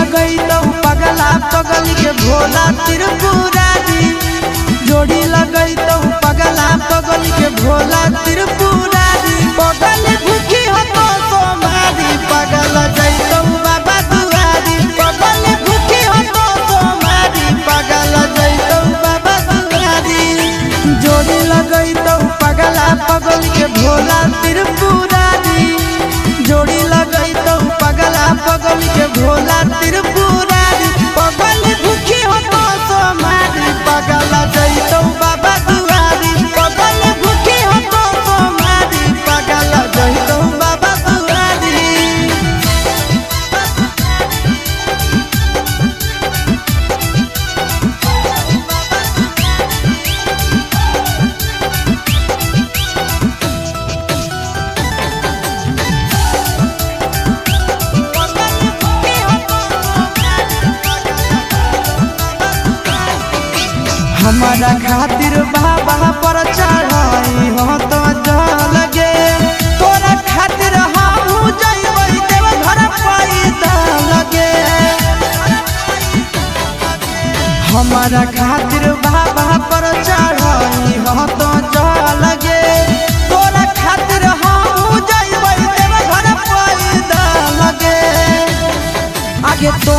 लगई तो पगला पगल के भोला त्रिपुरारी, जोड़ी लगई तो पगला पगल के भोला त्रिपुरारी। पगल भूखी हो तो सोमारी, पगल जैतो बाबा दुआरी। पगल भूखी हो तो सोमारी, पगल जैतो बाबा दुआरी। जोड़ी लगई तो पगला पगल के भोला त्रिपुरारी, जोड़ी लगई तो पगला पगल के भोला त्रिपुरारी। पगल भूखी हो तो सोमारी, पगल जैतो बाबा दुआरी। पगल भूखी हो तो सोमारी, पगल जैतो बाबा दुआरी। हमारा खातिर बाबा पर चढ़ाई हो तो जल गे, तोरा खातिर हम जइबै देव घर पैदल गे। हमारा खातिर बाबा पर चढ़ाई हो तो जल गे, तोरा खातिर हम जइबै देव घर पैदल गे। आगे तो